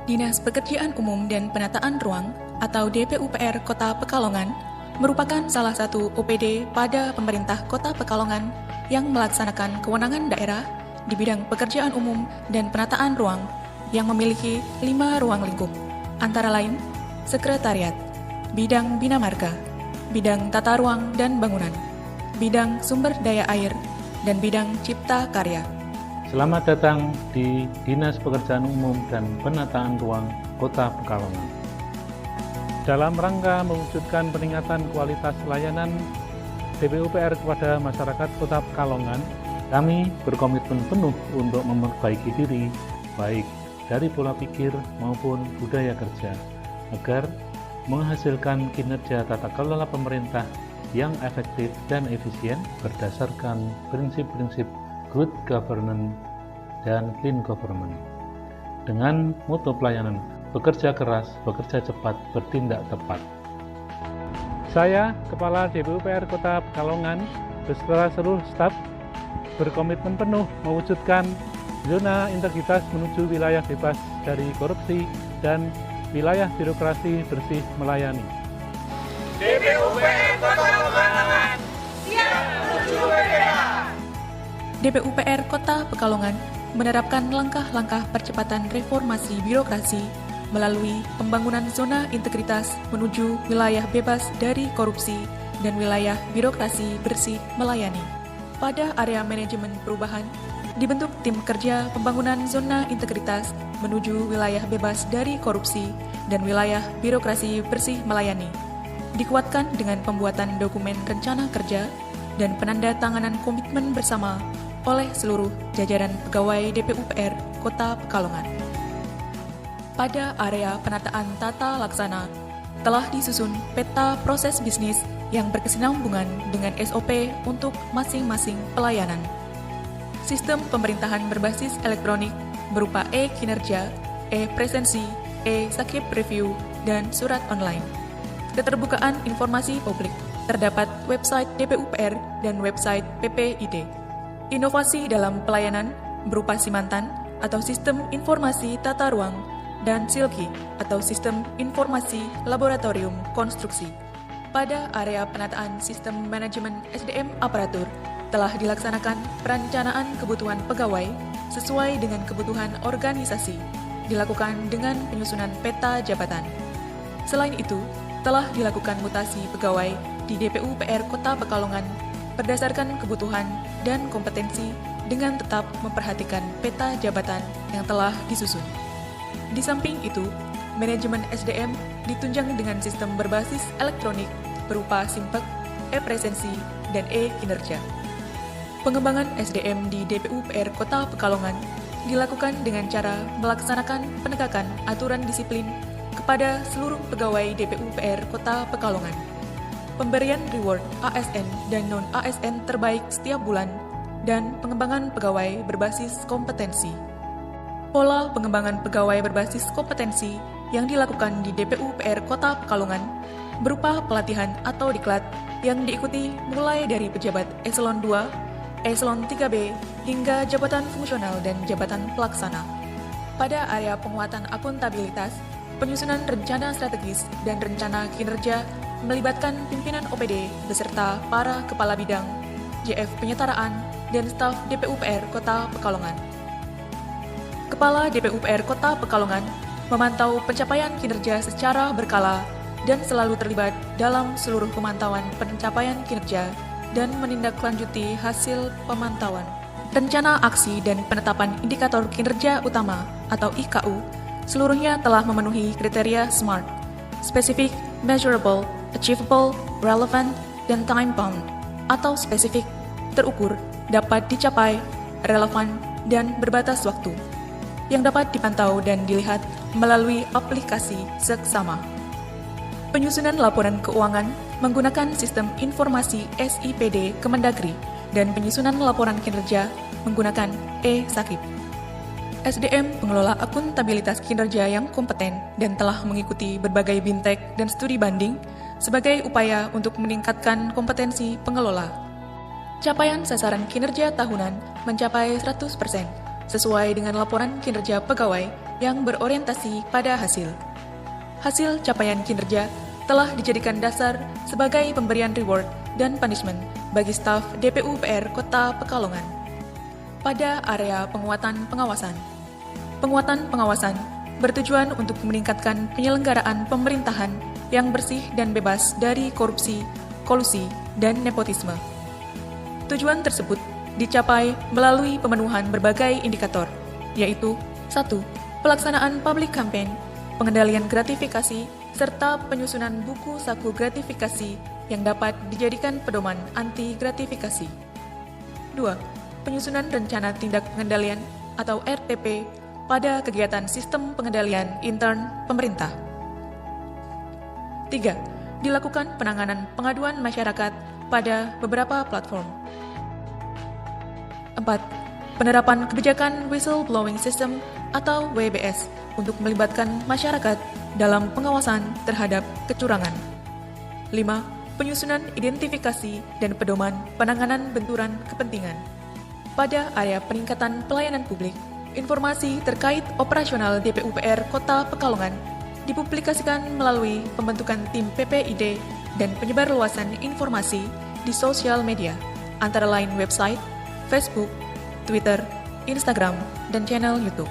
Dinas Pekerjaan Umum dan Penataan Ruang atau DPUPR Kota Pekalongan merupakan salah satu OPD pada pemerintah Kota Pekalongan yang melaksanakan kewenangan daerah di bidang pekerjaan umum dan penataan ruang yang memiliki 5 ruang lingkup, antara lain Sekretariat, Bidang Bina Marga, Bidang Tata Ruang dan Bangunan, Bidang Sumber Daya Air, dan Bidang Cipta Karya. Selamat datang di Dinas Pekerjaan Umum dan Penataan Ruang Kota Pekalongan. Dalam rangka mewujudkan peningkatan kualitas layanan DPUPR kepada masyarakat Kota Pekalongan, kami berkomitmen penuh untuk memperbaiki diri, baik dari pola pikir maupun budaya kerja, agar menghasilkan kinerja tata kelola pemerintah yang efektif dan efisien berdasarkan prinsip-prinsip good governance dan clean government. Dengan mutu pelayanan bekerja keras, bekerja cepat, bertindak tepat. Saya, Kepala DPUPR Kota Pekalongan, beserta seluruh staf, berkomitmen penuh mewujudkan zona integritas menuju wilayah bebas dari korupsi dan wilayah birokrasi bersih melayani. DPUPR Kota Pekalongan, siap menuju merdeka! DPUPR Kota Pekalongan menerapkan langkah-langkah percepatan reformasi birokrasi melalui pembangunan zona integritas menuju wilayah bebas dari korupsi dan wilayah birokrasi bersih melayani. Pada area manajemen perubahan, dibentuk tim kerja pembangunan zona integritas menuju wilayah bebas dari korupsi dan wilayah birokrasi bersih melayani. Dikuatkan dengan pembuatan dokumen rencana kerja dan penandatanganan komitmen bersama oleh seluruh jajaran pegawai DPUPR Kota Pekalongan. Pada area penataan tata laksana, telah disusun peta proses bisnis yang berkesinambungan dengan SOP untuk masing-masing pelayanan. Sistem pemerintahan berbasis elektronik berupa e-kinerja, e-presensi, e-sakip review, dan surat online. Keterbukaan informasi publik, terdapat website DPUPR dan website PPID. Inovasi dalam pelayanan berupa Simantan atau Sistem Informasi Tata Ruang dan SILKI atau Sistem Informasi Laboratorium Konstruksi. Pada area penataan sistem manajemen SDM aparatur telah dilaksanakan perencanaan kebutuhan pegawai sesuai dengan kebutuhan organisasi, dilakukan dengan penyusunan peta jabatan. Selain itu, telah dilakukan mutasi pegawai di DPUPR Kota Pekalongan berdasarkan kebutuhan dan kompetensi dengan tetap memperhatikan peta jabatan yang telah disusun. Di samping itu, manajemen SDM ditunjang dengan sistem berbasis elektronik berupa Simpek, e-presensi, dan e-kinerja. Pengembangan SDM di DPUPR Kota Pekalongan dilakukan dengan cara melaksanakan penegakan aturan disiplin kepada seluruh pegawai DPUPR Kota Pekalongan. Pemberian reward ASN dan non-ASN terbaik setiap bulan, dan pengembangan pegawai berbasis kompetensi. Pola pengembangan pegawai berbasis kompetensi yang dilakukan di DPUPR Kota Pekalongan berupa pelatihan atau diklat yang diikuti mulai dari pejabat eselon 2, eselon 3B, hingga jabatan fungsional dan jabatan pelaksana. Pada area penguatan akuntabilitas, penyusunan rencana strategis dan rencana kinerja melibatkan pimpinan OPD beserta para kepala bidang, JF penyetaraan, dan staf DPUPR Kota Pekalongan. Kepala DPUPR Kota Pekalongan memantau pencapaian kinerja secara berkala dan selalu terlibat dalam seluruh pemantauan pencapaian kinerja dan menindaklanjuti hasil pemantauan. Rencana aksi dan penetapan indikator kinerja utama atau IKU seluruhnya telah memenuhi kriteria SMART, spesifik, measurable, achievable, relevant, dan time-bound, atau spesifik, terukur, dapat dicapai, relevan, dan berbatas waktu, yang dapat dipantau dan dilihat melalui aplikasi seksama. Penyusunan laporan keuangan menggunakan sistem informasi SIPD Kemendagri dan penyusunan laporan kinerja menggunakan e-sakip. SDM pengelola akuntabilitas kinerja yang kompeten dan telah mengikuti berbagai bintek dan studi banding sebagai upaya untuk meningkatkan kompetensi pengelola. Capaian sasaran kinerja tahunan mencapai 100% sesuai dengan laporan kinerja pegawai yang berorientasi pada hasil. Hasil capaian kinerja telah dijadikan dasar sebagai pemberian reward dan punishment bagi staf DPU PR Kota Pekalongan. Pada area penguatan pengawasan. Penguatan pengawasan bertujuan untuk meningkatkan penyelenggaraan pemerintahan yang bersih dan bebas dari korupsi, kolusi, dan nepotisme. Tujuan tersebut dicapai melalui pemenuhan berbagai indikator, yaitu 1. Pelaksanaan public campaign, pengendalian gratifikasi, serta penyusunan buku saku gratifikasi yang dapat dijadikan pedoman anti gratifikasi. 2. Penyusunan rencana tindak pengendalian atau RTP pada kegiatan sistem pengendalian intern pemerintah. 3. Dilakukan penanganan pengaduan masyarakat pada beberapa platform. 4. Penerapan kebijakan whistleblowing system atau WBS untuk melibatkan masyarakat dalam pengawasan terhadap kecurangan. 5. Penyusunan identifikasi dan pedoman penanganan benturan kepentingan. Pada area peningkatan pelayanan publik, informasi terkait operasional DPU PR Kota Pekalongan dipublikasikan melalui pembentukan tim PPID dan penyebarluasan informasi di sosial media, antara lain website, Facebook, Twitter, Instagram, dan channel YouTube.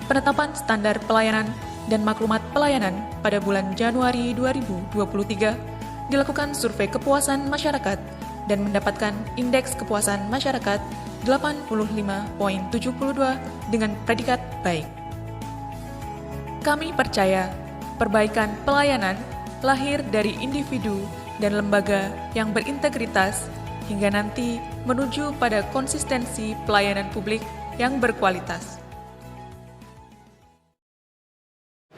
Penetapan standar pelayanan dan maklumat pelayanan pada bulan Januari 2023 dilakukan survei kepuasan masyarakat dan mendapatkan indeks kepuasan masyarakat 85.72 dengan predikat baik. Kami percaya perbaikan pelayanan lahir dari individu dan lembaga yang berintegritas hingga nanti menuju pada konsistensi pelayanan publik yang berkualitas.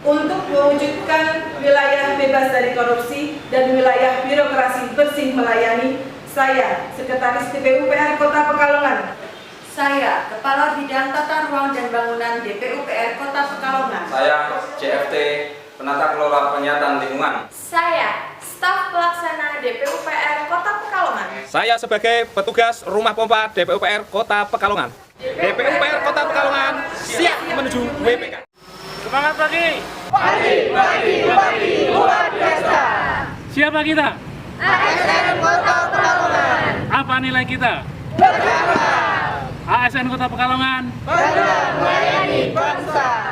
Untuk mewujudkan wilayah bebas dari korupsi dan wilayah birokrasi bersih melayani, saya, Sekretaris DPU PR Kota Pekalongan. Saya, Kepala Bidang Tata Ruang dan Bangunan DPU PR Kota Pekalongan. Saya, CFT, Penata Kelola Penyihatan Lingkungan. Saya, Staf Pelaksana DPU PR Kota Pekalongan. Saya sebagai petugas rumah pompa DPU PR Kota Pekalongan. DPU PR Kota Pekalongan siap menuju WPK. Semangat pagi! Pagi, luar biasa. Siapa kita? ASN Kota Pekalongan. Apa nilai kita? Berkala. ASN Kota Pekalongan Bangga melayani bangsa.